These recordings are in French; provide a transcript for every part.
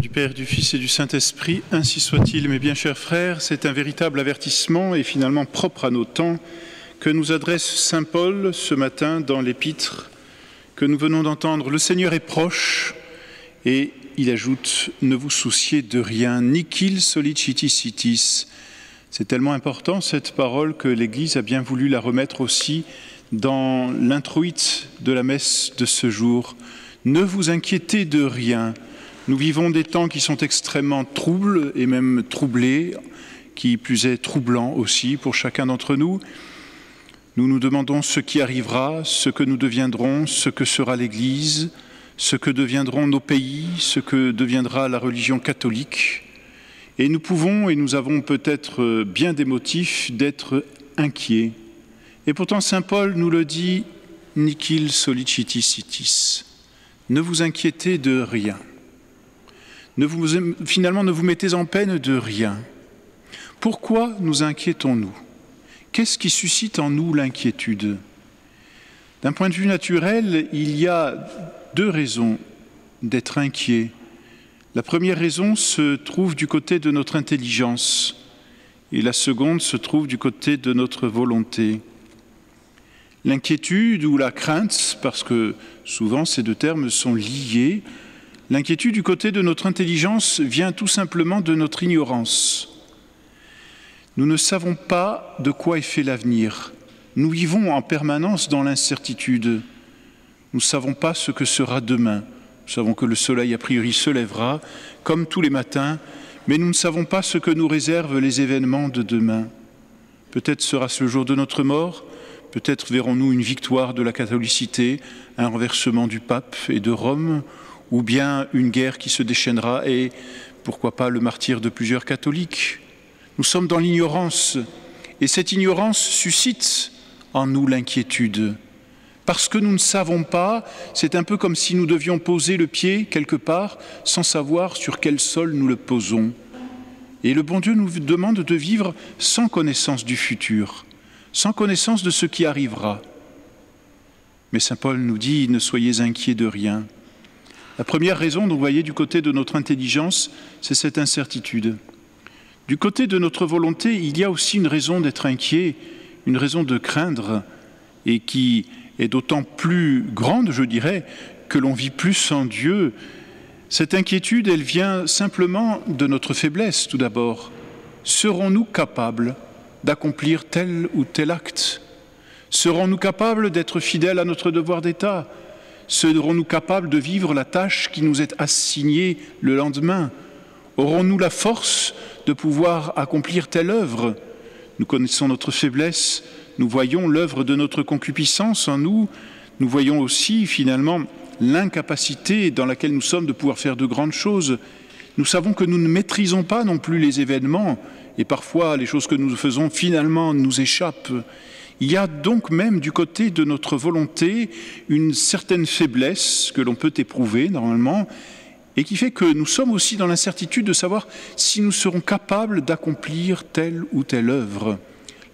Du Père, du Fils et du Saint-Esprit, ainsi soit-il. Mes bien chers frères, c'est un véritable avertissement et finalement propre à nos temps que nous adresse saint Paul ce matin dans l'épître que nous venons d'entendre. Le Seigneur est proche et il ajoute « Ne vous souciez de rien, nihil solliciti sitis ». C'est tellement important cette parole que l'Église a bien voulu la remettre aussi dans l'introïte de la messe de ce jour. Ne vous inquiétez de rien. Nous vivons des temps qui sont extrêmement troubles et même troublés, qui plus est troublants aussi pour chacun d'entre nous. Nous nous demandons ce qui arrivera, ce que nous deviendrons, ce que sera l'Église, ce que deviendront nos pays, ce que deviendra la religion catholique. Et nous pouvons, et nous avons peut-être bien des motifs d'être inquiets. Et pourtant saint Paul nous le dit, « Nihil solliciti sitis ». Ne vous inquiétez de rien. Finalement, ne vous mettez en peine de rien. Pourquoi nous inquiétons-nous? Qu'est-ce qui suscite en nous l'inquiétude? D'un point de vue naturel, il y a deux raisons d'être inquiet. La première raison se trouve du côté de notre intelligence et la seconde se trouve du côté de notre volonté. L'inquiétude ou la crainte, parce que souvent ces deux termes sont liés, l'inquiétude du côté de notre intelligence vient tout simplement de notre ignorance. Nous ne savons pas de quoi est fait l'avenir. Nous vivons en permanence dans l'incertitude. Nous ne savons pas ce que sera demain. Nous savons que le soleil a priori se lèvera, comme tous les matins, mais nous ne savons pas ce que nous réservent les événements de demain. Peut-être sera-ce le jour de notre mort, peut-être verrons-nous une victoire de la catholicité, un renversement du pape et de Rome, ou bien une guerre qui se déchaînera et, pourquoi pas, le martyre de plusieurs catholiques. Nous sommes dans l'ignorance, et cette ignorance suscite en nous l'inquiétude. Parce que nous ne savons pas, c'est un peu comme si nous devions poser le pied quelque part sans savoir sur quel sol nous le posons. Et le bon Dieu nous demande de vivre sans connaissance du futur, sans connaissance de ce qui arrivera. Mais saint Paul nous dit « Ne soyez inquiets de rien ». La première raison, donc, vous voyez, du côté de notre intelligence, c'est cette incertitude. Du côté de notre volonté, il y a aussi une raison d'être inquiet, une raison de craindre, et qui est d'autant plus grande, je dirais, que l'on vit plus sans Dieu. Cette inquiétude, elle vient simplement de notre faiblesse, tout d'abord. Serons-nous capables d'accomplir tel ou tel acte? Serons-nous capables d'être fidèles à notre devoir d'État? Serons-nous capables de vivre la tâche qui nous est assignée le lendemain? Aurons-nous la force de pouvoir accomplir telle œuvre? Nous connaissons notre faiblesse, nous voyons l'œuvre de notre concupiscence en nous, nous voyons aussi finalement l'incapacité dans laquelle nous sommes de pouvoir faire de grandes choses. Nous savons que nous ne maîtrisons pas non plus les événements et parfois les choses que nous faisons finalement nous échappent. Il y a donc même du côté de notre volonté une certaine faiblesse que l'on peut éprouver normalement et qui fait que nous sommes aussi dans l'incertitude de savoir si nous serons capables d'accomplir telle ou telle œuvre.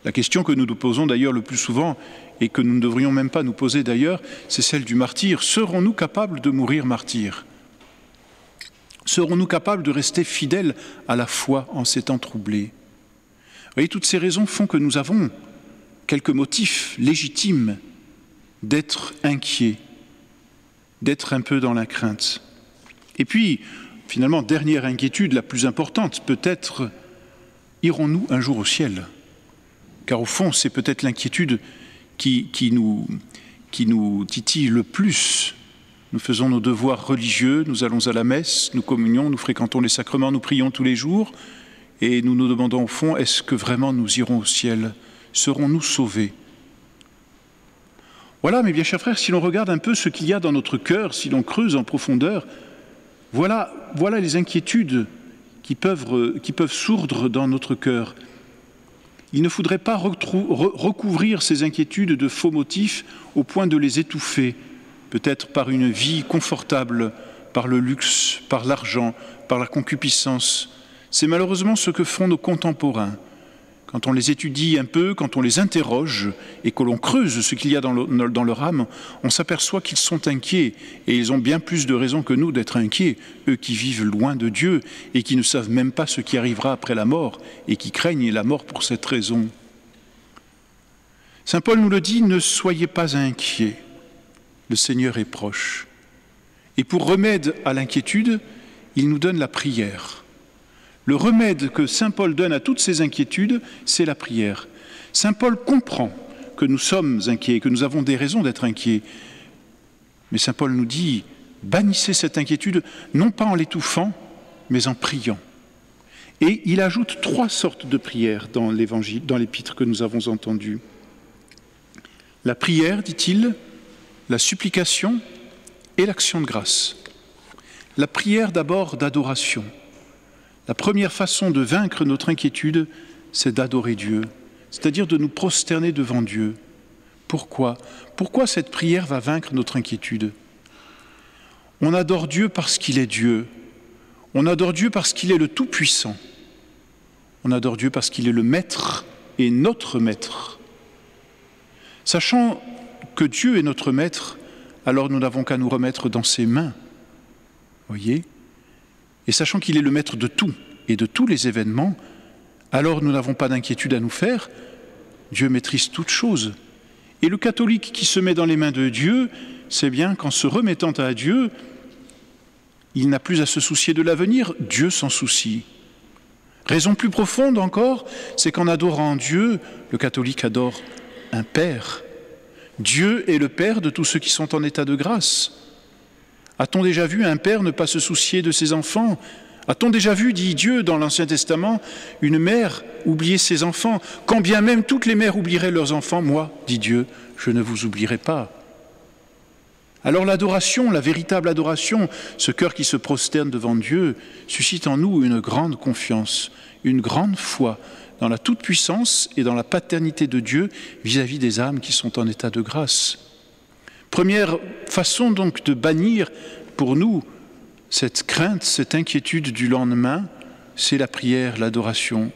La question que nous nous posons d'ailleurs le plus souvent et que nous ne devrions même pas nous poser d'ailleurs, c'est celle du martyr. Serons-nous capables de mourir martyrs? Serons-nous capables de rester fidèles à la foi en ces temps troublés? Vous voyez, toutes ces raisons font que nous avons quelques motifs légitimes d'être inquiets, d'être un peu dans la crainte. Et puis, finalement, dernière inquiétude, la plus importante, peut-être, irons-nous un jour au ciel? Car au fond, c'est peut-être l'inquiétude qui nous titille le plus. Nous faisons nos devoirs religieux, nous allons à la messe, nous communions, nous fréquentons les sacrements, nous prions tous les jours, et nous nous demandons au fond, est-ce que vraiment nous irons au ciel? Serons-nous sauvés? Voilà, mes bien chers frères, si l'on regarde un peu ce qu'il y a dans notre cœur, si l'on creuse en profondeur, voilà les inquiétudes qui peuvent sourdre dans notre cœur. Il ne faudrait pas recouvrir ces inquiétudes de faux motifs au point de les étouffer, peut-être par une vie confortable, par le luxe, par l'argent, par la concupiscence. C'est malheureusement ce que font nos contemporains. quand on les étudie un peu, quand on les interroge et que l'on creuse ce qu'il y a dans leur âme, on s'aperçoit qu'ils sont inquiets et ils ont bien plus de raisons que nous d'être inquiets, eux qui vivent loin de Dieu et qui ne savent même pas ce qui arrivera après la mort et qui craignent la mort pour cette raison. Saint Paul nous le dit, ne soyez pas inquiets, le Seigneur est proche. Et pour remède à l'inquiétude, il nous donne la prière. Le remède que saint Paul donne à toutes ces inquiétudes, c'est la prière. Saint Paul comprend que nous sommes inquiets, que nous avons des raisons d'être inquiets. Mais saint Paul nous dit, bannissez cette inquiétude, non pas en l'étouffant, mais en priant. Et il ajoute 3 sortes de prières dans l'évangile, dans l'épître que nous avons entendu. La prière, dit-il, la supplication et l'action de grâce. La prière d'abord d'adoration. La première façon de vaincre notre inquiétude, c'est d'adorer Dieu, c'est-à-dire de nous prosterner devant Dieu. Pourquoi ? Pourquoi cette prière va vaincre notre inquiétude ? On adore Dieu parce qu'il est Dieu. On adore Dieu parce qu'il est le Tout-Puissant. On adore Dieu parce qu'il est le Maître et notre Maître. Sachant que Dieu est notre Maître, alors nous n'avons qu'à nous remettre dans ses mains. Voyez ? Et sachant qu'il est le maître de tout et de tous les événements, alors nous n'avons pas d'inquiétude à nous faire. Dieu maîtrise toutes choses. Et le catholique qui se met dans les mains de Dieu, c'est bien qu'en se remettant à Dieu, il n'a plus à se soucier de l'avenir, Dieu s'en soucie. Raison plus profonde encore, c'est qu'en adorant Dieu, le catholique adore un Père. Dieu est le Père de tous ceux qui sont en état de grâce. A-t-on déjà vu un père ne pas se soucier de ses enfants ? A-t-on déjà vu, dit Dieu dans l'Ancien Testament, une mère oublier ses enfants ? Quand bien même toutes les mères oublieraient leurs enfants, moi, dit Dieu, je ne vous oublierai pas. Alors l'adoration, la véritable adoration, ce cœur qui se prosterne devant Dieu, suscite en nous une grande confiance, une grande foi dans la toute-puissance et dans la paternité de Dieu vis-à-vis des âmes qui sont en état de grâce. Première façon donc de bannir pour nous cette crainte, cette inquiétude du lendemain, c'est la prière, l'adoration.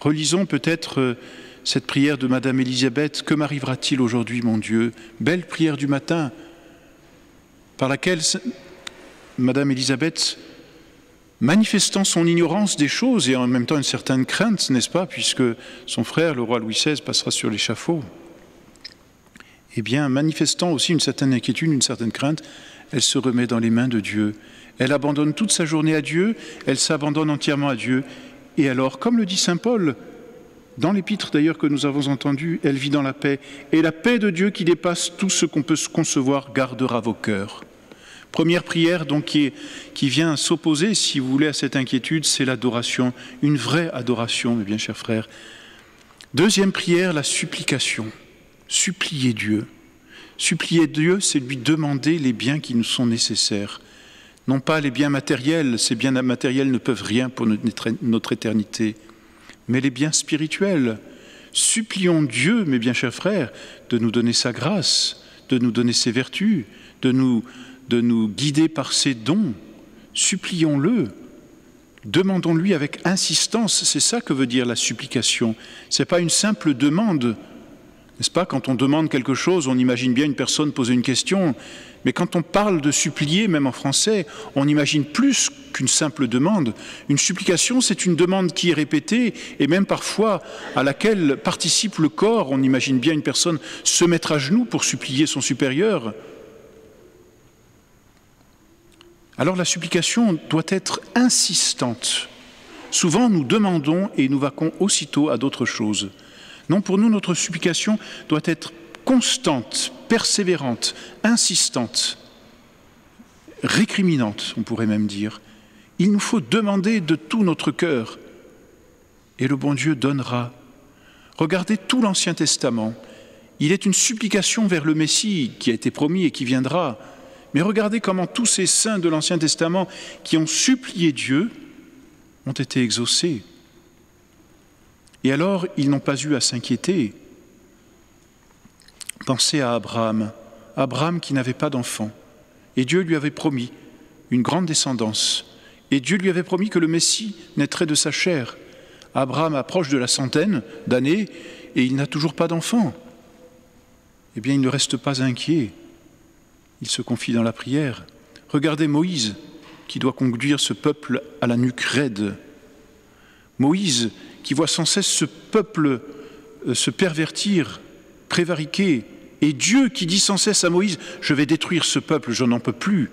Relisons peut-être cette prière de Madame Élisabeth, « Que m'arrivera-t-il aujourd'hui, mon Dieu ?» Belle prière du matin, par laquelle Madame Élisabeth, manifestant son ignorance des choses et en même temps une certaine crainte, n'est-ce pas, puisque son frère, le roi Louis XVI, passera sur l'échafaud, eh bien, manifestant aussi une certaine inquiétude, une certaine crainte, elle se remet dans les mains de Dieu. Elle abandonne toute sa journée à Dieu, elle s'abandonne entièrement à Dieu. Et alors, comme le dit saint Paul, dans l'épître d'ailleurs que nous avons entendu, elle vit dans la paix. Et la paix de Dieu qui dépasse tout ce qu'on peut concevoir gardera vos cœurs. Première prière donc qui vient s'opposer, si vous voulez, à cette inquiétude, c'est l'adoration, une vraie adoration, mes bien chers frères. Deuxième prière, la supplication. Supplier Dieu. Supplier Dieu, c'est lui demander les biens qui nous sont nécessaires. Non pas les biens matériels, ces biens matériels ne peuvent rien pour notre éternité, mais les biens spirituels. Supplions Dieu, mes bien chers frères, de nous donner sa grâce, de nous donner ses vertus, de nous guider par ses dons. Supplions-le. Demandons-lui avec insistance, c'est ça que veut dire la supplication. Ce n'est pas une simple demande. N'est-ce pas, quand on demande quelque chose, on imagine bien une personne poser une question, mais quand on parle de supplier, même en français, on imagine plus qu'une simple demande. Une supplication, c'est une demande qui est répétée et même parfois à laquelle participe le corps. On imagine bien une personne se mettre à genoux pour supplier son supérieur. Alors la supplication doit être insistante. Souvent, nous demandons et nous vaquons aussitôt à d'autres choses. Non, pour nous, notre supplication doit être constante, persévérante, insistante, récriminante, on pourrait même dire. Il nous faut demander de tout notre cœur, et le bon Dieu donnera. Regardez tout l'Ancien Testament. Il est une supplication vers le Messie qui a été promis et qui viendra. Mais regardez comment tous ces saints de l'Ancien Testament qui ont supplié Dieu ont été exaucés. Et alors, ils n'ont pas eu à s'inquiéter. Pensez à Abraham. Abraham qui n'avait pas d'enfant. Et Dieu lui avait promis une grande descendance. Et Dieu lui avait promis que le Messie naîtrait de sa chair. Abraham approche de la centaine d'années et il n'a toujours pas d'enfant. Eh bien, il ne reste pas inquiet. Il se confie dans la prière. Regardez Moïse, qui doit conduire ce peuple à la nuque raide. Moïse, qui voit sans cesse ce peuple se pervertir, prévariquer, et Dieu qui dit sans cesse à Moïse « Je vais détruire ce peuple, je n'en peux plus ».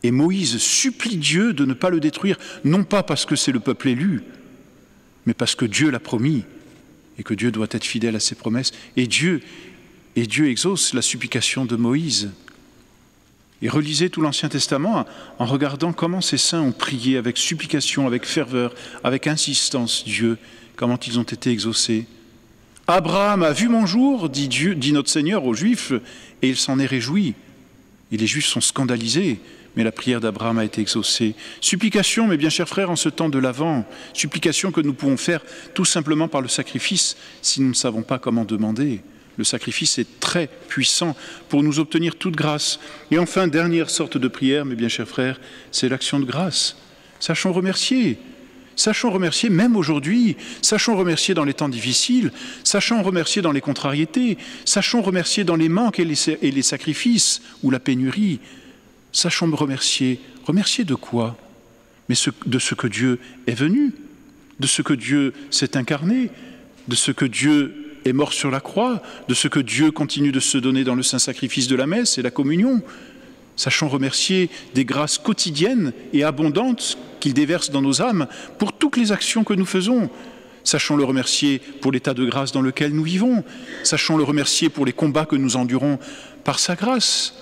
Et Moïse supplie Dieu de ne pas le détruire, non pas parce que c'est le peuple élu, mais parce que Dieu l'a promis, et que Dieu doit être fidèle à ses promesses. Et Dieu exauce la supplication de Moïse. Et relisez tout l'Ancien Testament en regardant comment ces saints ont prié avec supplication, avec ferveur, avec insistance Dieu, comment ils ont été exaucés. Abraham a vu mon jour, dit notre Seigneur aux Juifs, et il s'en est réjoui. Et les Juifs sont scandalisés, mais la prière d'Abraham a été exaucée. Supplication, mes bien chers frères, en ce temps de l'Avent, supplication que nous pouvons faire tout simplement par le sacrifice, si nous ne savons pas comment demander. Le sacrifice est très puissant pour nous obtenir toute grâce. Et enfin, dernière sorte de prière, mes bien chers frères, c'est l'action de grâce. Sachons remercier. Sachons remercier même aujourd'hui, sachons remercier dans les temps difficiles, sachons remercier dans les contrariétés, sachons remercier dans les manques et les sacrifices ou la pénurie. Sachons me remercier. Remercier de quoi? Mais de ce que Dieu est venu, de ce que Dieu s'est incarné, de ce que Dieu est mort sur la croix, de ce que Dieu continue de se donner dans le saint sacrifice de la messe et la communion. Sachons remercier des grâces quotidiennes et abondantes qu'il déverse dans nos âmes pour toutes les actions que nous faisons. Sachons le remercier pour l'état de grâce dans lequel nous vivons. Sachons le remercier pour les combats que nous endurons par sa grâce.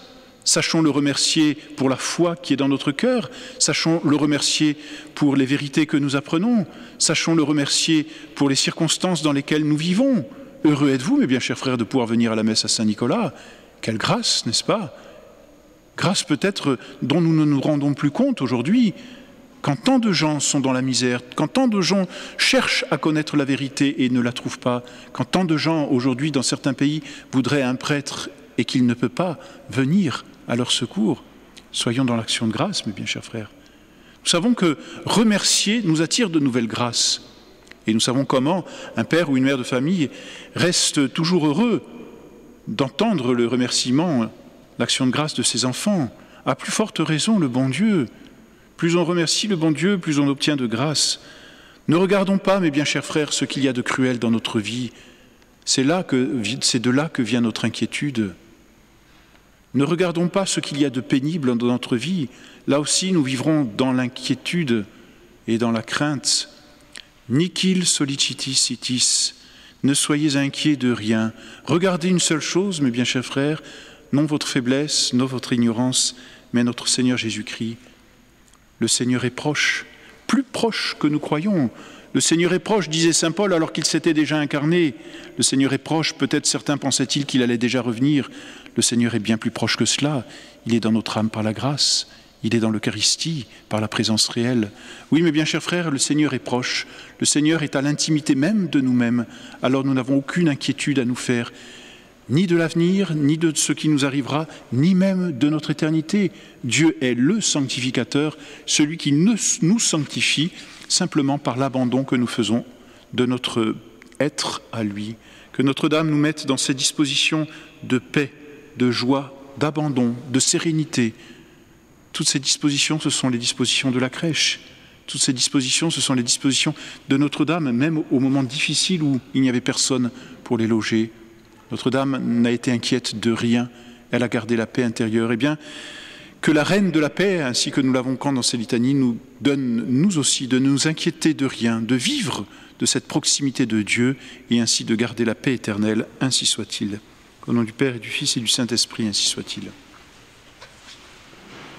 Sachons le remercier pour la foi qui est dans notre cœur. Sachons le remercier pour les vérités que nous apprenons. Sachons le remercier pour les circonstances dans lesquelles nous vivons. Heureux êtes-vous, mes bien chers frères, de pouvoir venir à la messe à Saint-Nicolas. Quelle grâce, n'est-ce pas? Grâce peut-être dont nous ne nous rendons plus compte aujourd'hui, quand tant de gens sont dans la misère, quand tant de gens cherchent à connaître la vérité et ne la trouvent pas, quand tant de gens aujourd'hui dans certains pays voudraient un prêtre et qu'il ne peut pas venir à leur secours. Soyons dans l'action de grâce, mes bien chers frères. Nous savons que remercier nous attire de nouvelles grâces. Et nous savons comment un père ou une mère de famille reste toujours heureux d'entendre le remerciement, l'action de grâce de ses enfants. À plus forte raison, le bon Dieu. Plus on remercie le bon Dieu, plus on obtient de grâce. Ne regardons pas, mes bien chers frères, ce qu'il y a de cruel dans notre vie. C'est de là que vient notre inquiétude. Ne regardons pas ce qu'il y a de pénible dans notre vie. Là aussi, nous vivrons dans l'inquiétude et dans la crainte. Nihil solicitis itis. Ne soyez inquiets de rien. Regardez une seule chose, mes bien chers frères, non votre faiblesse, non votre ignorance, mais notre Seigneur Jésus-Christ. Le Seigneur est proche, plus proche que nous croyons. Le Seigneur est proche, disait saint Paul, alors qu'il s'était déjà incarné. Le Seigneur est proche, peut-être certains pensaient-ils qu'il allait déjà revenir. Le Seigneur est bien plus proche que cela. Il est dans notre âme par la grâce. Il est dans l'Eucharistie, par la présence réelle. Oui, mes bien chers frères, le Seigneur est proche. Le Seigneur est à l'intimité même de nous-mêmes. Alors nous n'avons aucune inquiétude à nous faire, ni de l'avenir, ni de ce qui nous arrivera, ni même de notre éternité. Dieu est le sanctificateur, celui qui nous sanctifie simplement par l'abandon que nous faisons de notre être à lui. Que Notre-Dame nous mette dans ces dispositions de paix, de joie, d'abandon, de sérénité. Toutes ces dispositions, ce sont les dispositions de la crèche. Toutes ces dispositions, ce sont les dispositions de Notre-Dame, même au moment difficile où il n'y avait personne pour les loger. Notre-Dame n'a été inquiète de rien, elle a gardé la paix intérieure. Eh bien, que la Reine de la paix, ainsi que nous l'avons quand dans ces litanies, nous donne, nous aussi, de ne nous inquiéter de rien, de vivre de cette proximité de Dieu et ainsi de garder la paix éternelle, ainsi soit-il. Au nom du Père et du Fils et du Saint-Esprit, ainsi soit-il.